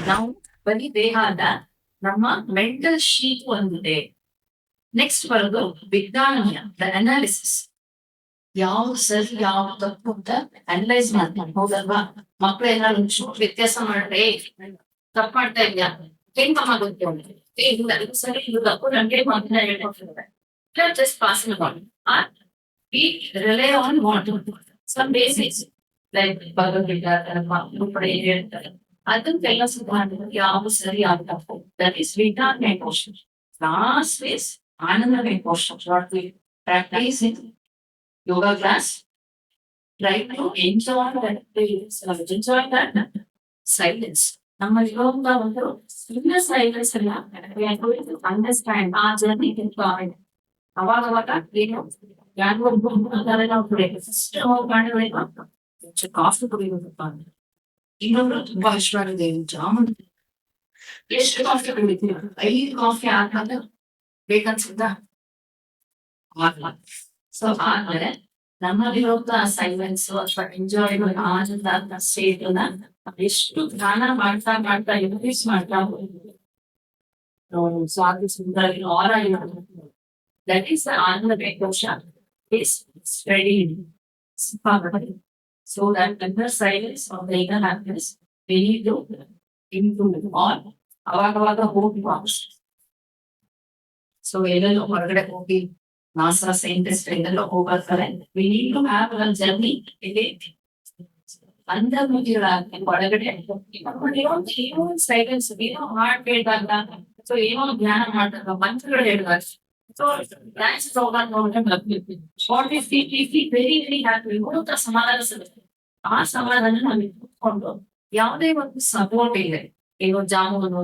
ನಾವು ಬರೀ ದೇಹ ಅಲ್ಲ, ನಮ್ಮ ಮೆಂಟಲ್ ಶೀಟ್ ಒಂದಿದೆ. ನೆಕ್ಸ್ಟ್ ಬರೋದು ವಿಜ್ಞಾನೀಯ ದ ಅನಾಲಿಸಿಸ್. ಯಾವ್ದು ಸರಿ ಯಾವ್ದು ತಪ್ಪು ಅಂತ ಅನಲೈಸ್ ಮಾಡ್ತಾರೆ, ಹೌದಲ್ವಾ? ಮಕ್ಳು ಏನಾದ್ರು ಒಂಚೂರು ವ್ಯತ್ಯಾಸ ಮಾಡ್ರೆ ತಪ್ಪು ಮಾಡ್ತಾ ಇದೆಯಾ, ಹೆಂಗ್ ಗೊತ್ತೆ ಅವ್ನಿಗೆ? ಇಲ್ಲ ಇದು ಸರಿ ಇದು ತಪ್ಪು ನನ್ಗೆ ಮಾತನ್ನ ಹೇಳ್ಕೊಟ್ಟಿರ್ತಾರೆ. ಜಸ್ಟ್ ಪಾಸಿಂಗ್ ಮಾಡಿ we rely on what some basics like Bhagavad Gita ಕಡೆ ಹೇಳ್ತಾರೆ, ಅದನ್ನೆಲ್ಲ ಸುಧಾರಣೆ ಯಾವ ಸರಿ ಯಾವ ತಪ್ಪು. ದಟ್ ಈಸ್ ವಿಜ್ಞಾನ ಎಮೋಷನ್. ಲಾಸ್ಟ್ ಫೇಸ್ ಆನಂದ emotion. What we practice in yoga class, try to enjoy that silence. ನಮ್ಮ ಇರುವಂತ ಒಂದು ಸುಮ್ಮನೆ ಸೈಲೆನ್ಸ್ ಅಲ್ಲ, ಅಂಡರ್ಸ್ಟ್ಯಾಂಡ್ ಆ ಜರ್ನಿ ಎಂಜಾಯ್. ಅವಾಗ ಏನು ಯಾರಿಗೋ ನಾವು ಕುಡಿಯೋದು ಫಸ್ಟ್ ಕಾಫಿ ಕುಡಿಯೋದಪ್ಪ ಅಂದ್ರೆ ಇನ್ನೊಬ್ರು ತುಂಬಾ ಇಷ್ಟವಾಗಿದೆ ಜಾಮೂನ್. ಎಷ್ಟು ಕಾಫಿ ಕುಡಿತೀವಿ? 5 ಕಾಫಿ ಆದ್ಮೇಲೆ ಬೇಕನ್ಸುತ್ತ ಆಗಲ್ಲ. ಸೊ ಆದ್ರೆ ನಮ್ಮಲ್ಲಿರುವಂತ ಸೈಲೆನ್ಸ್ ಅಥವಾ ಎಂಜಾಯ್ಮೆಂಟ್ ಆನಂದ ಸ್ಟೇಟ್ ಎಷ್ಟು ಧ್ಯಾನ ಮಾಡ್ತಾ ಮಾಡ್ತಾ ಇನ್ಕ್ರೀಸ್ ಮಾಡ್ತಾ ಸ್ವಾದಿ ಸುಂದರ ಆರ that is the ananda kosha is spreading so that inner silence of the inner happiness we need to improve on ಅವಾಗವಾಗ ಹೋಗಿ ವಾಪಸ್. ಸೊ ಎಲ್ಲೆಲ್ಲೋ ಹೊರಗಡೆ ಹೋಗಿ ನಾಸಾ ಸೈಂಟಿಸ್ಟ್ ಎಲ್ಲೆಲ್ಲೋ ಹೋಗ್ಬರ್ತಾರೆ. We need to have a journey. ಇಲ್ಲಿ ಅಂತರ್ಮುಖಿಗಳಾಗಿ ಒಳಗಡೆ ಏನೋ ಸೈಲೆನ್ಸ್, ಏನೋ ಹಾಡ್ ಕೇಳಿದಾಗ, ಸೊ ಏನೋ ಧ್ಯಾನ ಮಾಡಿದಾಗ, ಮಂತ್ರಗಳು ಹೇಳಿದಾಗ, so dance program very very happy ಸಮಾಧಾನ ಸಿಗುತ್ತೆ. ಆ ಸಮಾಧಾನ ನಾವು ಇಟ್ಕೊಂಡು ಯಾವುದೇ ಒಂದು ಸಪೋರ್ಟ್ ಇದೆ, ಏನೋ ಜಾಮೂನು